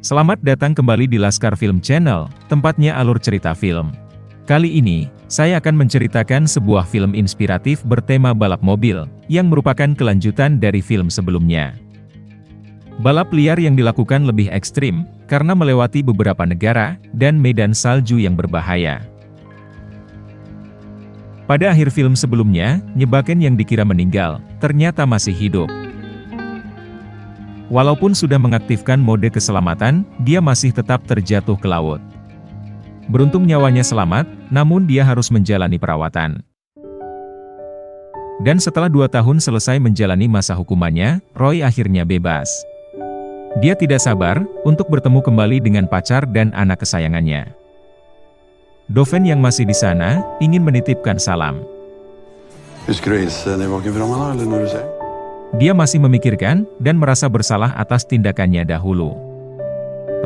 Selamat datang kembali di Laskar Film Channel, tempatnya alur cerita film. Kali ini, saya akan menceritakan sebuah film inspiratif bertema balap mobil, yang merupakan kelanjutan dari film sebelumnya. Balap liar yang dilakukan lebih ekstrim, karena melewati beberapa negara, dan medan salju yang berbahaya. Pada akhir film sebelumnya, Nyebaken yang dikira meninggal, ternyata masih hidup. Walaupun sudah mengaktifkan mode keselamatan, dia masih tetap terjatuh ke laut. Beruntung nyawanya selamat, namun dia harus menjalani perawatan. Dan setelah 2 tahun selesai menjalani masa hukumannya, Roy akhirnya bebas. Dia tidak sabar untuk bertemu kembali dengan pacar dan anak kesayangannya. Doven yang masih di sana, ingin menitipkan salam. Dia masih memikirkan, dan merasa bersalah atas tindakannya dahulu.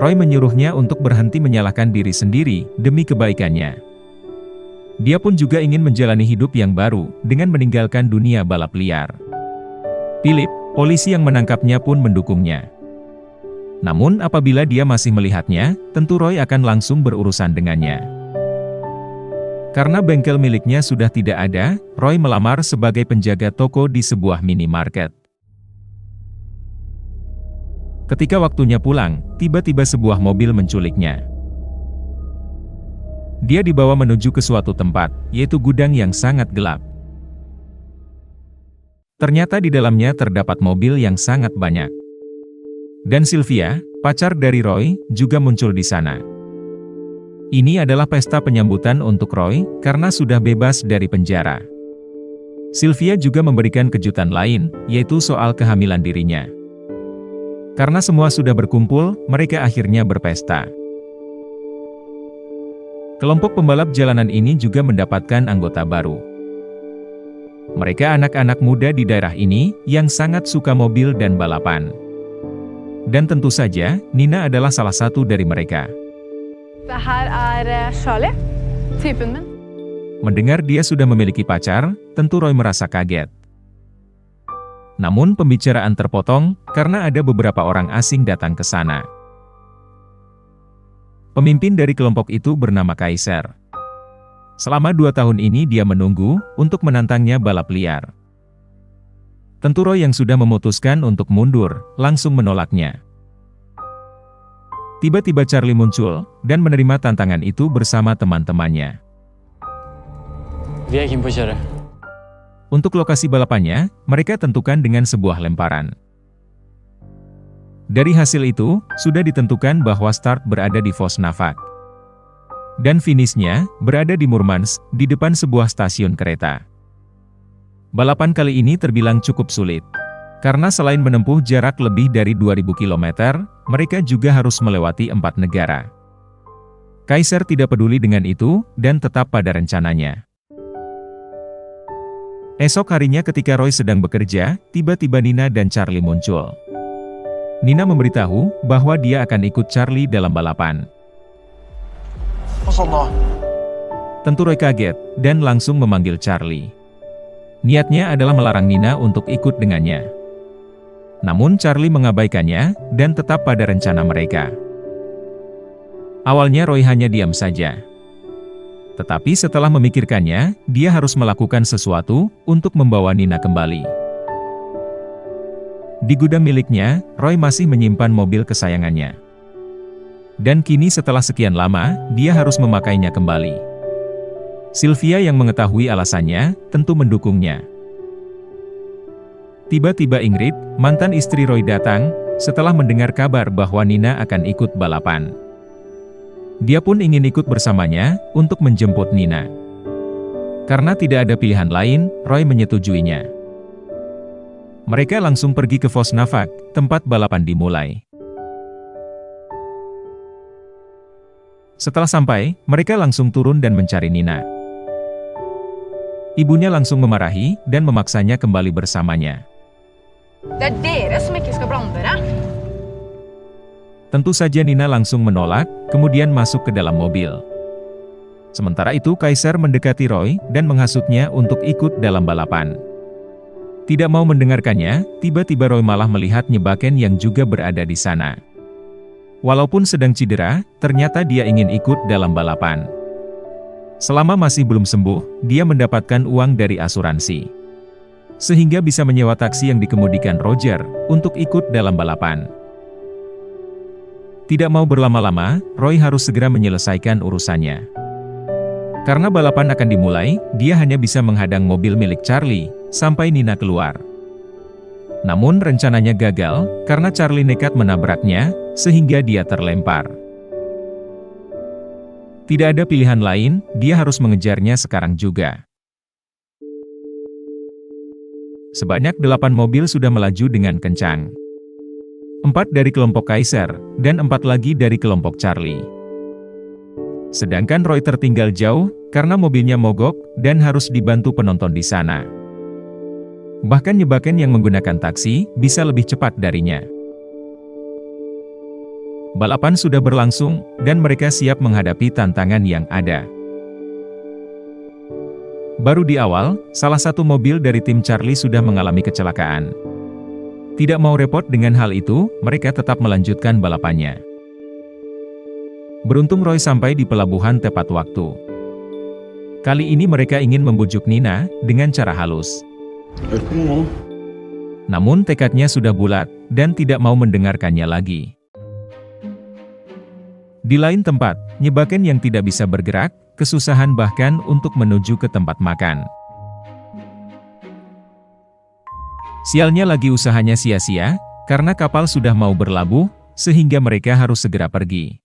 Roy menyuruhnya untuk berhenti menyalahkan diri sendiri, demi kebaikannya. Dia pun juga ingin menjalani hidup yang baru, dengan meninggalkan dunia balap liar. Philip, polisi yang menangkapnya pun mendukungnya. Namun apabila dia masih melihatnya, tentu Roy akan langsung berurusan dengannya. Karena bengkel miliknya sudah tidak ada, Roy melamar sebagai penjaga toko di sebuah minimarket. Ketika waktunya pulang, tiba-tiba sebuah mobil menculiknya. Dia dibawa menuju ke suatu tempat, yaitu gudang yang sangat gelap. Ternyata di dalamnya terdapat mobil yang sangat banyak. Dan Sylvia, pacar dari Roy, juga muncul di sana. Ini adalah pesta penyambutan untuk Roy, karena sudah bebas dari penjara. Sylvia juga memberikan kejutan lain, yaitu soal kehamilan dirinya. Karena semua sudah berkumpul, mereka akhirnya berpesta. Kelompok pembalap jalanan ini juga mendapatkan anggota baru. Mereka anak-anak muda di daerah ini, yang sangat suka mobil dan balapan. Dan tentu saja, Nina adalah salah satu dari mereka. Det här är Charlie, typen min. Mendengar dia sudah memiliki pacar, tentu Roy merasa kaget. Namun pembicaraan terpotong, karena ada beberapa orang asing datang ke sana. Pemimpin dari kelompok itu bernama Kaiser. Selama 2 tahun ini dia menunggu, untuk menantangnya balap liar. Tentu Roy yang sudah memutuskan untuk mundur, langsung menolaknya. Tiba-tiba Charlie muncul, dan menerima tantangan itu bersama teman-temannya. Untuk lokasi balapannya, mereka tentukan dengan sebuah lemparan. Dari hasil itu, sudah ditentukan bahwa start berada di Vosnavak. Dan finishnya, berada di Murmansk, di depan sebuah stasiun kereta. Balapan kali ini terbilang cukup sulit. Karena selain menempuh jarak lebih dari 2000 km, mereka juga harus melewati 4 negara. Kaiser tidak peduli dengan itu, dan tetap pada rencananya. Esok harinya ketika Roy sedang bekerja, tiba-tiba Nina dan Charlie muncul. Nina memberitahu, bahwa dia akan ikut Charlie dalam balapan. Tentu Roy kaget, dan langsung memanggil Charlie. Niatnya adalah melarang Nina untuk ikut dengannya. Namun Charlie mengabaikannya, dan tetap pada rencana mereka. Awalnya Roy hanya diam saja. Tetapi setelah memikirkannya, dia harus melakukan sesuatu, untuk membawa Nina kembali. Di gudang miliknya, Roy masih menyimpan mobil kesayangannya. Dan kini setelah sekian lama, dia harus memakainya kembali. Sylvia yang mengetahui alasannya, tentu mendukungnya. Tiba-tiba Ingrid, mantan istri Roy datang, setelah mendengar kabar bahwa Nina akan ikut balapan. Dia pun ingin ikut bersamanya, untuk menjemput Nina. Karena tidak ada pilihan lain, Roy menyetujuinya. Mereka langsung pergi ke Vosnavak, tempat balapan dimulai. Setelah sampai, mereka langsung turun dan mencari Nina. Ibunya langsung memarahi, dan memaksanya kembali bersamanya. Det är dere som ikke skal blande dere. Tentu saja Nina langsung menolak, kemudian masuk ke dalam mobil. Sementara itu Kaiser mendekati Roy dan menghasutnya untuk ikut dalam balapan. Tidak mau mendengarkannya, tiba-tiba Roy malah melihat Nyebaken yang juga berada di sana. Walaupun sedang cedera, ternyata dia ingin ikut dalam balapan. Selama masih belum sembuh, dia mendapatkan uang dari asuransi, sehingga bisa menyewa taksi yang dikemudikan Roger untuk ikut dalam balapan. Tidak mau berlama-lama, Roy harus segera menyelesaikan urusannya. Karena balapan akan dimulai, dia hanya bisa menghadang mobil milik Charlie sampai Nina keluar. Namun rencananya gagal, karena Charlie nekat menabraknya, sehingga dia terlempar. Tidak ada pilihan lain, dia harus mengejarnya sekarang juga. Sebanyak 8 mobil sudah melaju dengan kencang. 4 dari kelompok Kaiser, dan 4 lagi dari kelompok Charlie. Sedangkan Roy tertinggal jauh, karena mobilnya mogok, dan harus dibantu penonton di sana. Bahkan Nyebaken yang menggunakan taksi, bisa lebih cepat darinya. Balapan sudah berlangsung, dan mereka siap menghadapi tantangan yang ada. Baru di awal, salah satu mobil dari tim Charlie sudah mengalami kecelakaan. Tidak mau repot dengan hal itu, mereka tetap melanjutkan balapannya. Beruntung Roy sampai di pelabuhan tepat waktu. Kali ini mereka ingin membujuk Nina dengan cara halus. Namun tekadnya sudah bulat, dan tidak mau mendengarkannya lagi. Di lain tempat, Nyebaken yang tidak bisa bergerak, kesusahan bahkan untuk menuju ke tempat makan. Sialnya lagi usahanya sia-sia, karena kapal sudah mau berlabuh, sehingga mereka harus segera pergi.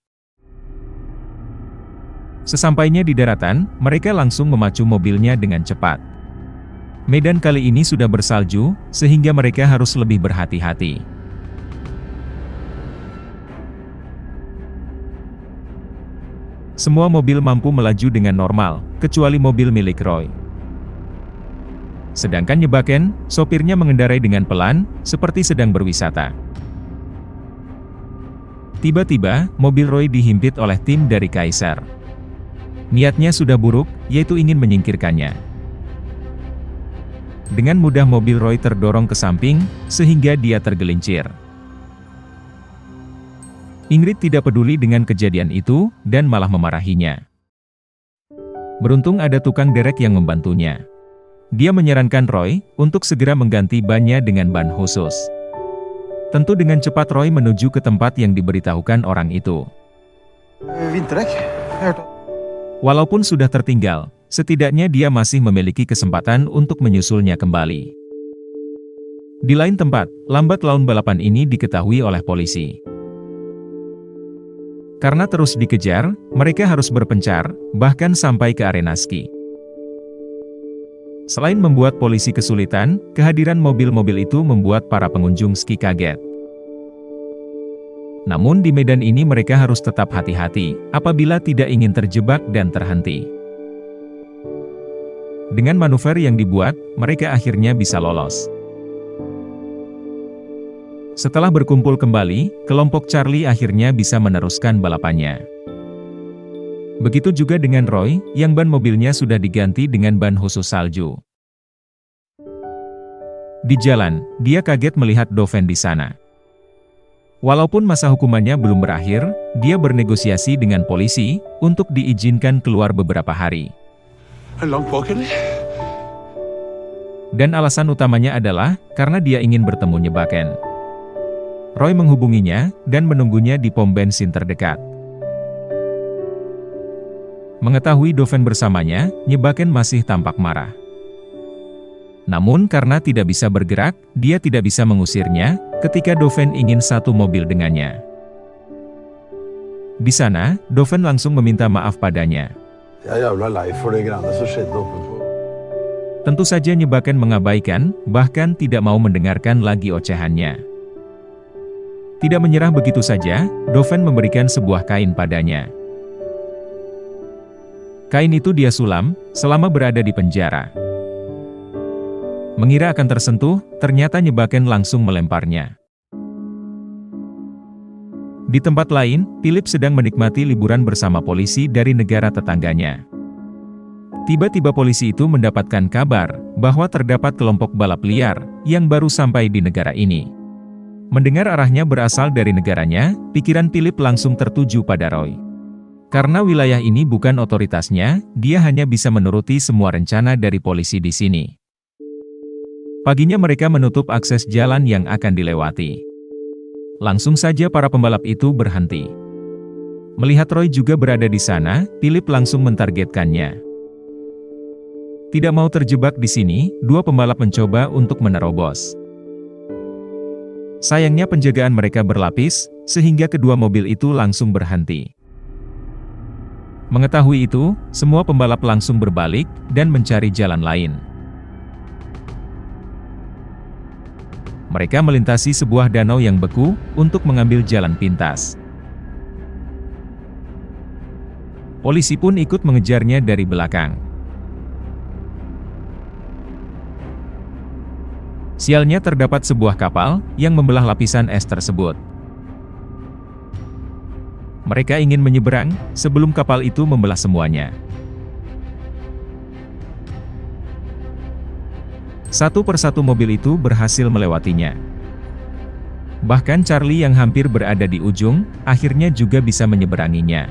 Sesampainya di daratan, mereka langsung memacu mobilnya dengan cepat. Medan kali ini sudah bersalju, sehingga mereka harus lebih berhati-hati. Semua mobil mampu melaju dengan normal, kecuali mobil milik Roy. Sedangkan Nyebaken, sopirnya mengendarai dengan pelan, seperti sedang berwisata. Tiba-tiba, mobil Roy dihimpit oleh tim dari Kaiser. Niatnya sudah buruk, yaitu ingin menyingkirkannya. Dengan mudah mobil Roy terdorong ke samping, sehingga dia tergelincir. Ingrid tidak peduli dengan kejadian itu, dan malah memarahinya. Beruntung ada tukang derek yang membantunya. Dia menyarankan Roy, untuk segera mengganti bannya dengan ban khusus. Tentu dengan cepat Roy menuju ke tempat yang diberitahukan orang itu. Walaupun sudah tertinggal, setidaknya dia masih memiliki kesempatan untuk menyusulnya kembali. Di lain tempat, lambat laun balapan ini diketahui oleh polisi. Karena terus dikejar, mereka harus berpencar, bahkan sampai ke arena ski. Selain membuat polisi kesulitan, kehadiran mobil-mobil itu membuat para pengunjung ski kaget. Namun di medan ini mereka harus tetap hati-hati, apabila tidak ingin terjebak dan terhenti. Dengan manuver yang dibuat, mereka akhirnya bisa lolos. Setelah berkumpul kembali, kelompok Charlie akhirnya bisa meneruskan balapannya. Begitu juga dengan Roy, yang ban mobilnya sudah diganti dengan ban khusus salju. Di jalan, dia kaget melihat Doven di sana. Walaupun masa hukumannya belum berakhir, dia bernegosiasi dengan polisi untuk diizinkan keluar beberapa hari. Dan alasan utamanya adalah karena dia ingin bertemu Nyebaken. Roy menghubunginya dan menunggunya di pom bensin terdekat. Mengetahui Doven bersamanya, Nyebaken masih tampak marah. Namun karena tidak bisa bergerak, dia tidak bisa mengusirnya, ketika Doven ingin satu mobil dengannya. Di sana, Doven langsung meminta maaf padanya. Tentu saja Nyebaken mengabaikan, bahkan tidak mau mendengarkan lagi ocehannya. Tidak menyerah begitu saja, Doven memberikan sebuah kain padanya. Kain itu dia sulam, selama berada di penjara. Mengira akan tersentuh, ternyata Nyebaken langsung melemparnya. Di tempat lain, Philip sedang menikmati liburan bersama polisi dari negara tetangganya. Tiba-tiba polisi itu mendapatkan kabar bahwa terdapat kelompok balap liar yang baru sampai di negara ini. Mendengar arahnya berasal dari negaranya, pikiran Philip langsung tertuju pada Roy. Karena wilayah ini bukan otoritasnya, dia hanya bisa menuruti semua rencana dari polisi di sini. Paginya mereka menutup akses jalan yang akan dilewati. Langsung saja para pembalap itu berhenti. Melihat Roy juga berada di sana, Philip langsung mentargetkannya. Tidak mau terjebak di sini, dua pembalap mencoba untuk menerobos. Sayangnya penjagaan mereka berlapis, sehingga kedua mobil itu langsung berhenti. Mengetahui itu, semua pembalap langsung berbalik dan mencari jalan lain. Mereka melintasi sebuah danau yang beku untuk mengambil jalan pintas. Polisi pun ikut mengejarnya dari belakang. Sialnya terdapat sebuah kapal yang membelah lapisan es tersebut. Mereka ingin menyeberang sebelum kapal itu membelah semuanya. Satu persatu mobil itu berhasil melewatinya. Bahkan Charlie yang hampir berada di ujung, akhirnya juga bisa menyeberanginya.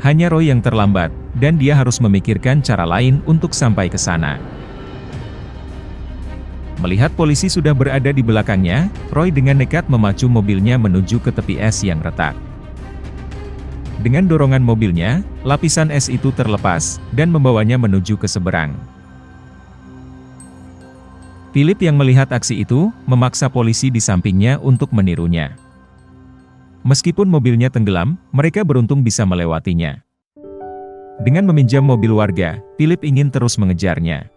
Hanya Roy yang terlambat, dan dia harus memikirkan cara lain untuk sampai ke sana. Melihat polisi sudah berada di belakangnya, Roy dengan nekat memacu mobilnya menuju ke tepi es yang retak. Dengan dorongan mobilnya, lapisan es itu terlepas, dan membawanya menuju ke seberang. Philip yang melihat aksi itu, memaksa polisi di sampingnya untuk menirunya. Meskipun mobilnya tenggelam, mereka beruntung bisa melewatinya. Dengan meminjam mobil warga, Philip ingin terus mengejarnya.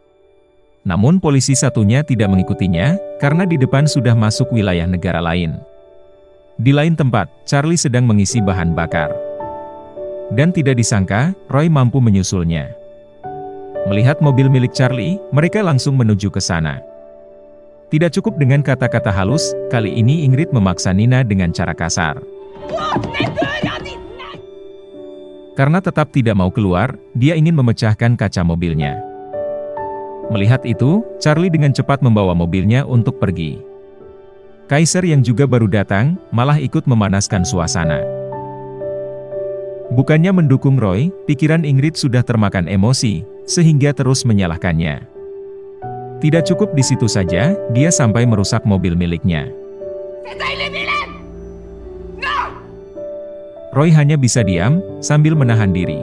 Namun polisi satunya tidak mengikutinya, karena di depan sudah masuk wilayah negara lain. Di lain tempat, Charlie sedang mengisi bahan bakar. Dan tidak disangka, Roy mampu menyusulnya. Melihat mobil milik Charlie, mereka langsung menuju ke sana. Tidak cukup dengan kata-kata halus, kali ini Ingrid memaksa Nina dengan cara kasar. Karena tetap tidak mau keluar, dia ingin memecahkan kaca mobilnya. Melihat itu, Charlie dengan cepat membawa mobilnya untuk pergi. Kaiser yang juga baru datang, malah ikut memanaskan suasana. Bukannya mendukung Roy, pikiran Ingrid sudah termakan emosi, sehingga terus menyalahkannya. Tidak cukup di situ saja, dia sampai merusak mobil miliknya. Roy hanya bisa diam, sambil menahan diri.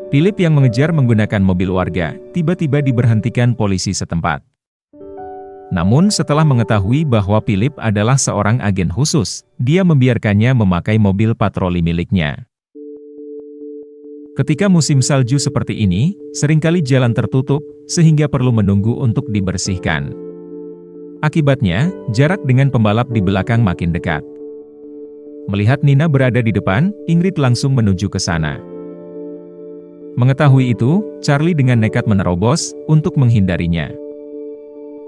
Philip yang mengejar menggunakan mobil warga, tiba-tiba diberhentikan polisi setempat. Namun setelah mengetahui bahwa Philip adalah seorang agen khusus, dia membiarkannya memakai mobil patroli miliknya. Ketika musim salju seperti ini, seringkali jalan tertutup, sehingga perlu menunggu untuk dibersihkan. Akibatnya, jarak dengan pembalap di belakang makin dekat. Melihat Nina berada di depan, Ingrid langsung menuju ke sana. Mengetahui itu, Charlie dengan nekat menerobos untuk menghindarinya.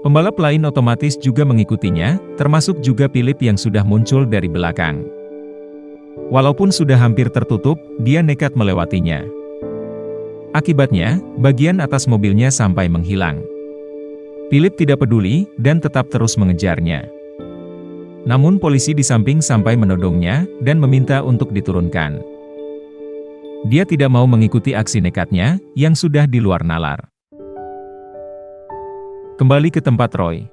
Pembalap lain otomatis juga mengikutinya, termasuk juga Philip yang sudah muncul dari belakang. Walaupun sudah hampir tertutup, dia nekat melewatinya. Akibatnya, bagian atas mobilnya sampai menghilang. Philip tidak peduli, dan tetap terus mengejarnya. Namun polisi di samping sampai menodongnya, dan meminta untuk diturunkan. Dia tidak mau mengikuti aksi nekatnya, yang sudah di luar nalar. Kembali ke tempat Roy.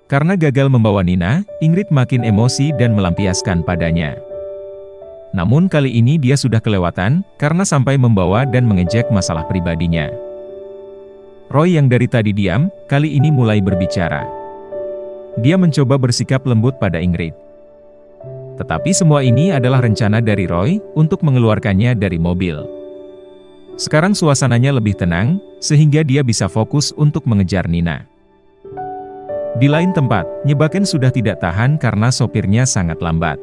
Karena gagal membawa Nina, Ingrid makin emosi dan melampiaskan padanya. Namun kali ini dia sudah kelewatan, karena sampai membawa dan mengejek masalah pribadinya. Roy yang dari tadi diam, kali ini mulai berbicara. Dia mencoba bersikap lembut pada Ingrid. Tetapi semua ini adalah rencana dari Roy, untuk mengeluarkannya dari mobil. Sekarang suasananya lebih tenang, sehingga dia bisa fokus untuk mengejar Nina. Di lain tempat, Nyebaken sudah tidak tahan karena sopirnya sangat lambat.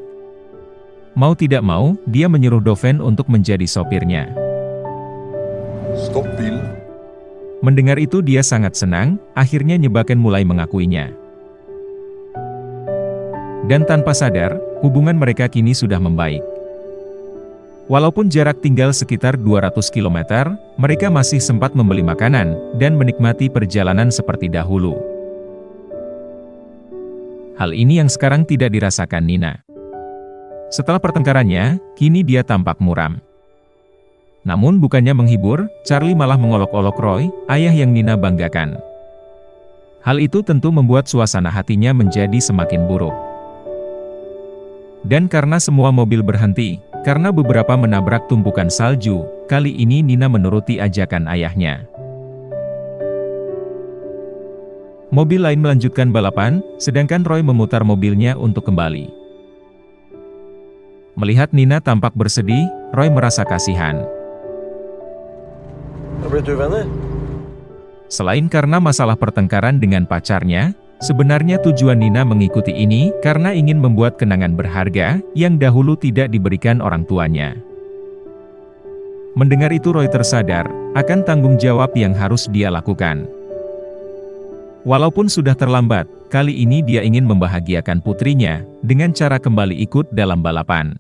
Mau tidak mau, dia menyuruh Doven untuk menjadi sopirnya. Stop, Bill. Mendengar itu dia sangat senang, akhirnya Nyebaken mulai mengakuinya. Dan tanpa sadar, hubungan mereka kini sudah membaik. Walaupun jarak tinggal sekitar 200 km, mereka masih sempat membeli makanan dan menikmati perjalanan seperti dahulu. Hal ini yang sekarang tidak dirasakan Nina. Setelah pertengkarannya, kini dia tampak muram. Namun bukannya menghibur, Charlie malah mengolok-olok Roy, ayah yang Nina banggakan. Hal itu tentu membuat suasana hatinya menjadi semakin buruk. Dan karena semua mobil berhenti, karena beberapa menabrak tumpukan salju, kali ini Nina menuruti ajakan ayahnya. Mobil lain melanjutkan balapan, sedangkan Roy memutar mobilnya untuk kembali. Melihat Nina tampak bersedih, Roy merasa kasihan. Selain karena masalah pertengkaran dengan pacarnya, sebenarnya tujuan Nina mengikuti ini karena ingin membuat kenangan berharga yang dahulu tidak diberikan orang tuanya. Mendengar itu Roy tersadar akan tanggung jawab yang harus dia lakukan. Walaupun sudah terlambat, kali ini dia ingin membahagiakan putrinya dengan cara kembali ikut dalam balapan.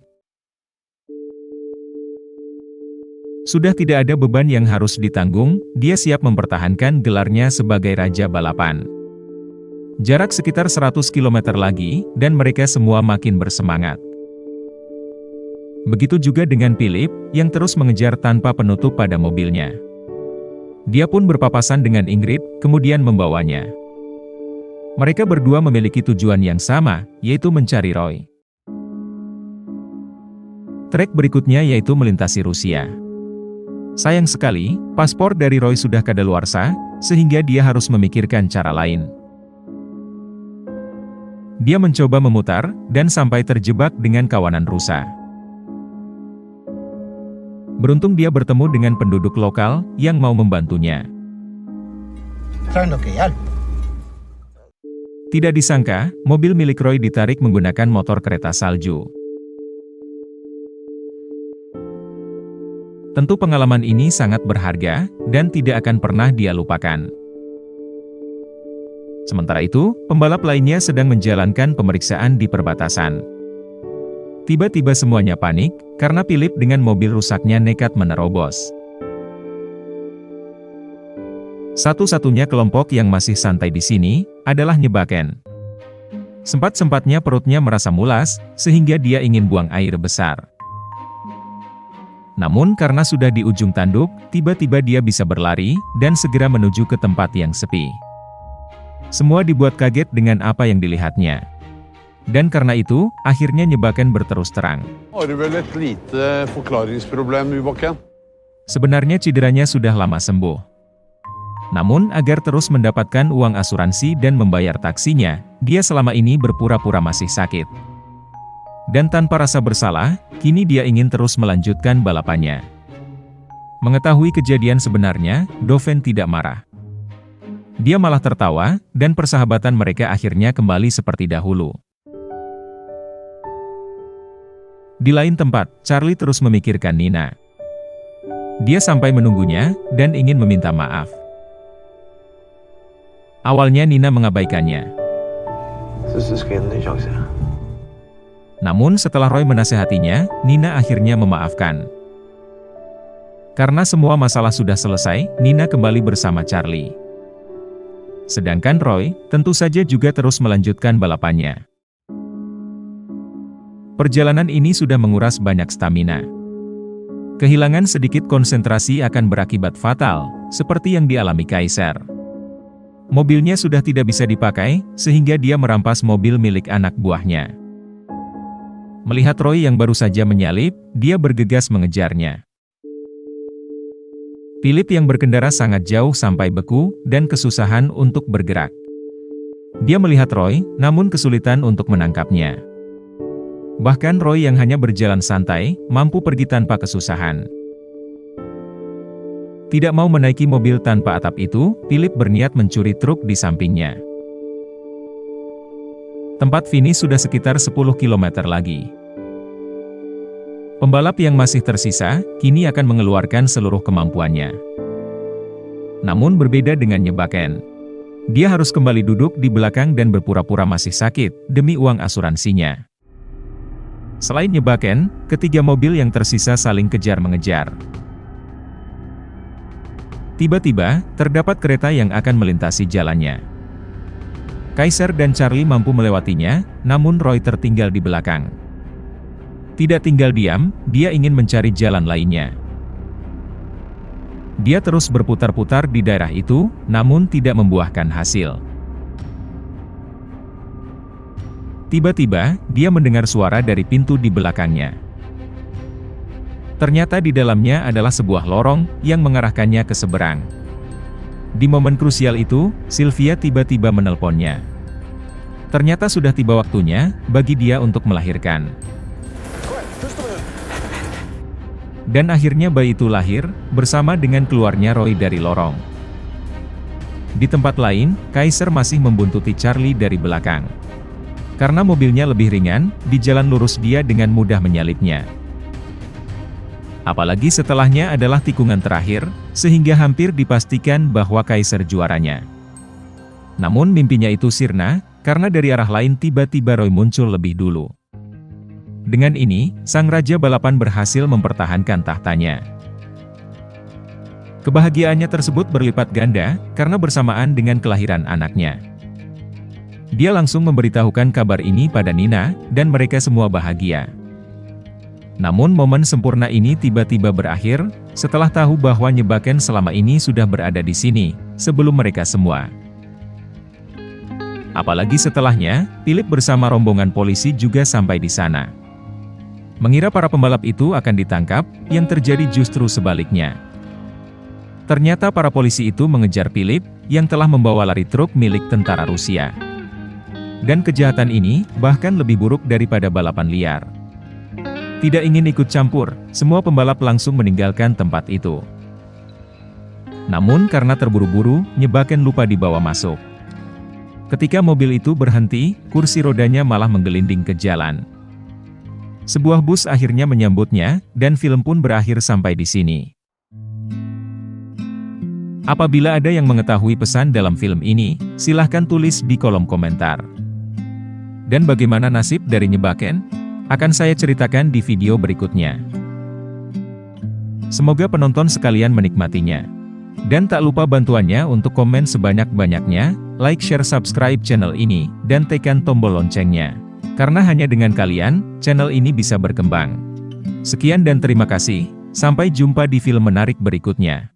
Sudah tidak ada beban yang harus ditanggung, dia siap mempertahankan gelarnya sebagai raja balapan. Jarak sekitar 100 km lagi, dan mereka semua makin bersemangat. Begitu juga dengan Philip, yang terus mengejar tanpa penutup pada mobilnya. Dia pun berpapasan dengan Ingrid, kemudian membawanya. Mereka berdua memiliki tujuan yang sama, yaitu mencari Roy. Trek berikutnya yaitu melintasi Rusia. Sayang sekali, paspor dari Roy sudah kadaluarsa, sehingga dia harus memikirkan cara lain. Dia mencoba memutar, dan sampai terjebak dengan kawanan rusa. Beruntung dia bertemu dengan penduduk lokal, yang mau membantunya. Tidak disangka, mobil milik Roy ditarik menggunakan motor kereta salju. Tentu pengalaman ini sangat berharga, dan tidak akan pernah dia lupakan. Sementara itu, pembalap lainnya sedang menjalankan pemeriksaan di perbatasan. Tiba-tiba semuanya panik, karena Philip dengan mobil rusaknya nekat menerobos. Satu-satunya kelompok yang masih santai di sini, adalah Nyebaken. Sempat-sempatnya perutnya merasa mulas, sehingga dia ingin buang air besar. Namun karena sudah di ujung tanduk, tiba-tiba dia bisa berlari, dan segera menuju ke tempat yang sepi. Semua dibuat kaget dengan apa yang dilihatnya. Dan karena itu, akhirnya Nyebaken berterus terang. Sebenarnya cederanya sudah lama sembuh. Namun agar terus mendapatkan uang asuransi dan membayar taksinya, dia selama ini berpura-pura masih sakit. Dan tanpa rasa bersalah, kini dia ingin terus melanjutkan balapannya. Mengetahui kejadian sebenarnya, Doven tidak marah. Dia malah tertawa, dan persahabatan mereka akhirnya kembali seperti dahulu. Di lain tempat, Charlie terus memikirkan Nina. Dia sampai menunggunya, dan ingin meminta maaf. Awalnya Nina mengabaikannya. Namun setelah Roy menasehatinya, Nina akhirnya memaafkan. Karena semua masalah sudah selesai, Nina kembali bersama Charlie. Sedangkan Roy, tentu saja juga terus melanjutkan balapannya. Perjalanan ini sudah menguras banyak stamina. Kehilangan sedikit konsentrasi akan berakibat fatal, seperti yang dialami Kaiser. Mobilnya sudah tidak bisa dipakai, sehingga dia merampas mobil milik anak buahnya. Melihat Roy yang baru saja menyalip, dia bergegas mengejarnya. Philip yang berkendara sangat jauh sampai beku, dan kesusahan untuk bergerak. Dia melihat Roy, namun kesulitan untuk menangkapnya. Bahkan Roy yang hanya berjalan santai, mampu pergi tanpa kesusahan. Tidak mau menaiki mobil tanpa atap itu, Philip berniat mencuri truk di sampingnya. Tempat finish sudah sekitar 10 km lagi. Pembalap yang masih tersisa, kini akan mengeluarkan seluruh kemampuannya. Namun berbeda dengan Nyebaken. Dia harus kembali duduk di belakang dan berpura-pura masih sakit, demi uang asuransinya. Selain Nyebaken, ketiga mobil yang tersisa saling kejar-mengejar. Tiba-tiba, terdapat kereta yang akan melintasi jalannya. Kaiser dan Charlie mampu melewatinya, namun Roy tertinggal di belakang. Tidak tinggal diam, dia ingin mencari jalan lainnya. Dia terus berputar-putar di daerah itu, namun tidak membuahkan hasil. Tiba-tiba, dia mendengar suara dari pintu di belakangnya. Ternyata di dalamnya adalah sebuah lorong yang mengarahkannya ke seberang. Di momen krusial itu, Sylvia tiba-tiba menelponnya. Ternyata sudah tiba waktunya bagi dia untuk melahirkan. Dan akhirnya bayi itu lahir, bersama dengan keluarnya Roy dari lorong. Di tempat lain, Kaiser masih membuntuti Charlie dari belakang. Karena mobilnya lebih ringan, di jalan lurus dia dengan mudah menyalipnya. Apalagi setelahnya adalah tikungan terakhir, sehingga hampir dipastikan bahwa Kaiser juaranya. Namun mimpinya itu sirna, karena dari arah lain tiba-tiba Roy muncul lebih dulu. Dengan ini, sang raja balapan berhasil mempertahankan tahtanya. Kebahagiaannya tersebut berlipat ganda, karena bersamaan dengan kelahiran anaknya. Dia langsung memberitahukan kabar ini pada Nina, dan mereka semua bahagia. Namun momen sempurna ini tiba-tiba berakhir, setelah tahu bahwa Nyebaken selama ini sudah berada di sini, sebelum mereka semua. Apalagi setelahnya, Philip bersama rombongan polisi juga sampai di sana. Mengira para pembalap itu akan ditangkap, yang terjadi justru sebaliknya. Ternyata para polisi itu mengejar Philip, yang telah membawa lari truk milik tentara Rusia. Dan kejahatan ini, bahkan lebih buruk daripada balapan liar. Tidak ingin ikut campur, semua pembalap langsung meninggalkan tempat itu. Namun karena terburu-buru, Nyebaken lupa dibawa masuk. Ketika mobil itu berhenti, kursi rodanya malah menggelinding ke jalan. Sebuah bus akhirnya menyambutnya, dan film pun berakhir sampai di sini. Apabila ada yang mengetahui pesan dalam film ini, silahkan tulis di kolom komentar. Dan bagaimana nasib dari Nyebaken? Akan saya ceritakan di video berikutnya. Semoga penonton sekalian menikmatinya. Dan tak lupa bantuannya untuk komen sebanyak-banyaknya, like, share, subscribe channel ini, dan tekan tombol loncengnya. Karena hanya dengan kalian, channel ini bisa berkembang. Sekian dan terima kasih, sampai jumpa di film menarik berikutnya.